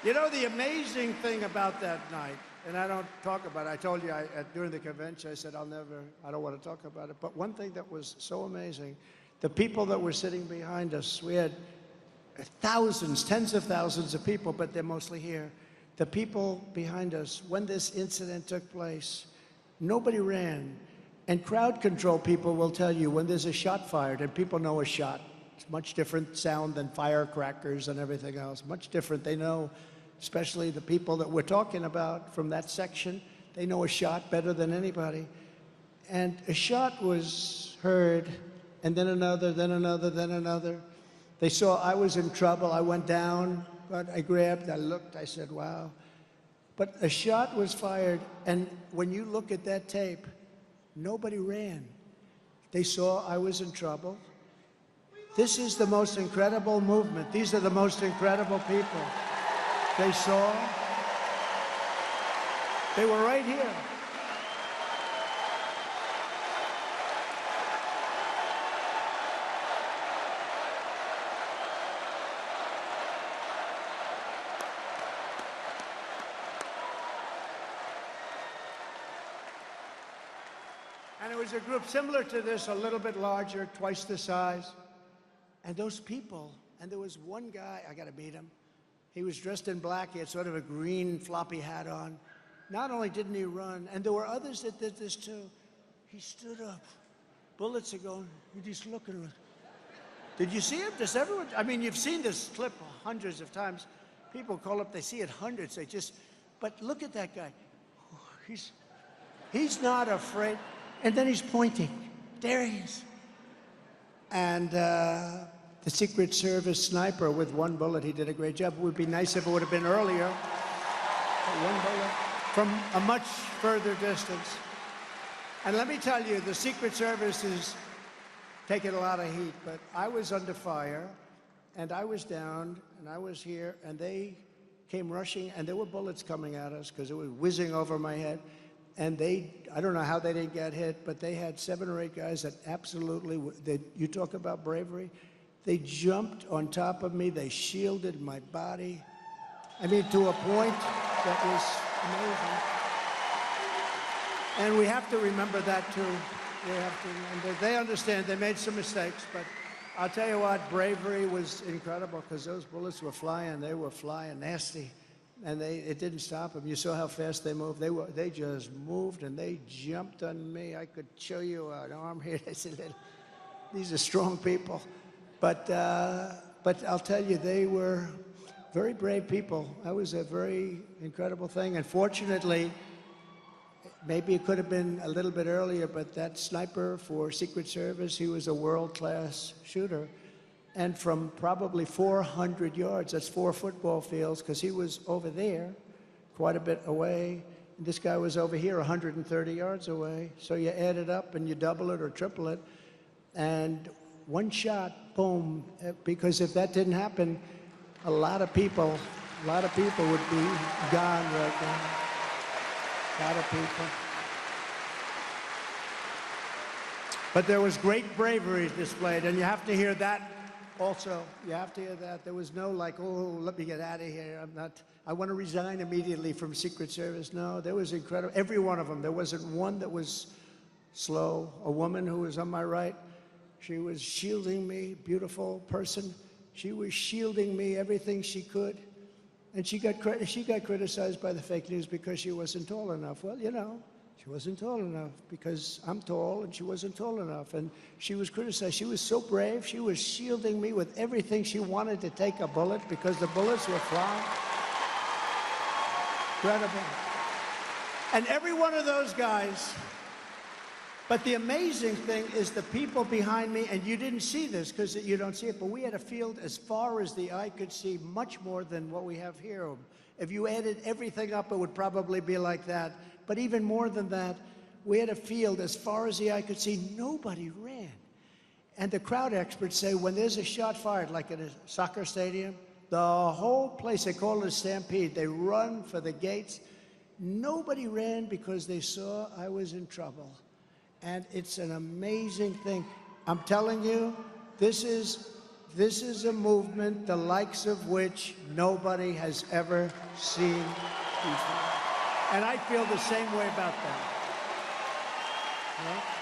You know, the amazing thing about that night, and I don't talk about it, I told you during the convention, I said, I don't want to talk about it, but one thing that was so amazing, the people that were sitting behind us, we had thousands, tens of thousands of people, but they're mostly here. The people behind us, when this incident took place, nobody ran. And crowd control people will tell you when there's a shot fired, and people know a shot. It's much different sound than firecrackers and everything else, much different. They know, especially the people that we're talking about from that section, they know a shot better than anybody. And a shot was heard, and then another, then another, then another. They saw I was in trouble. I went down, but I grabbed, I looked, I said, wow. But a shot was fired, and when you look at that tape, nobody ran. They saw I was in trouble. This is the most incredible movement. These are the most incredible people. They saw. They were right here. And it was a group similar to this, a little bit larger, twice the size. And those people, and there was one guy, I gotta meet him. He was dressed in black, he had sort of a green floppy hat on. Not only didn't he run, and there were others that did this too, he stood up. Bullets are going, you just look at him. Did you see him? Does everyone, I mean, you've seen this clip hundreds of times. People call up, they see it hundreds, they just, but look at that guy. He's not afraid. And then he's pointing. There he is. And the Secret Service sniper with one bullet, he did a great job. It would be nice if it would have been earlier. One bullet from a much further distance. And let me tell you, the Secret Service is taking a lot of heat, but I was under fire, and I was down, and I was here, and they came rushing, and there were bullets coming at us because it was whizzing over my head. And I don't know how they didn't get hit, but they had 7 or 8 guys that absolutely, you talk about bravery, they jumped on top of me, they shielded my body. I mean, to a point that was amazing. And we have to remember that too. We have to remember, they understand, they made some mistakes, but I'll tell you what, bravery was incredible because those bullets were flying, they were flying nasty. And it didn't stop them. You saw how fast they moved. They just moved and they jumped on me. I could show you an arm here. I said, these are strong people. But I'll tell you, they were very brave people. That was a very incredible thing. And fortunately, maybe it could have been a little bit earlier, but that sniper for Secret Service, he was a world-class shooter. And from probably 400 yards, that's 4 football fields, because he was over there, quite a bit away. And this guy was over here, 130 yards away. So you add it up and you double it or triple it. And one shot, boom, because if that didn't happen, a lot of people would be gone right now. A lot of people. But there was great bravery displayed, and you have to hear that. Also, you have to hear that. There was no like, oh, let me get out of here. I want to resign immediately from Secret Service. No, there was incredible. Every one of them. There wasn't one that was slow. A woman who was on my right, she was shielding me, beautiful person. She was shielding me everything she could. And she got criticized by the fake news because she wasn't tall enough. Well, you know, she wasn't tall enough because I'm tall and she wasn't tall enough. And she was criticized. She was so brave. She was shielding me with everything. She wanted to take a bullet because the bullets were flying. Incredible. And every one of those guys, but the amazing thing is the people behind me, and you didn't see this because you don't see it, but we had a field as far as the eye could see, much more than what we have here. If you added everything up, it would probably be like that. But even more than that, we had a field as far as the eye could see. Nobody ran. And the crowd experts say when there's a shot fired, like at a soccer stadium, the whole place, they call it a stampede. They run for the gates. Nobody ran because they saw I was in trouble. And it's an amazing thing. I'm telling you, this is This is a movement the likes of which nobody has ever seen before. And I feel the same way about that. Yeah?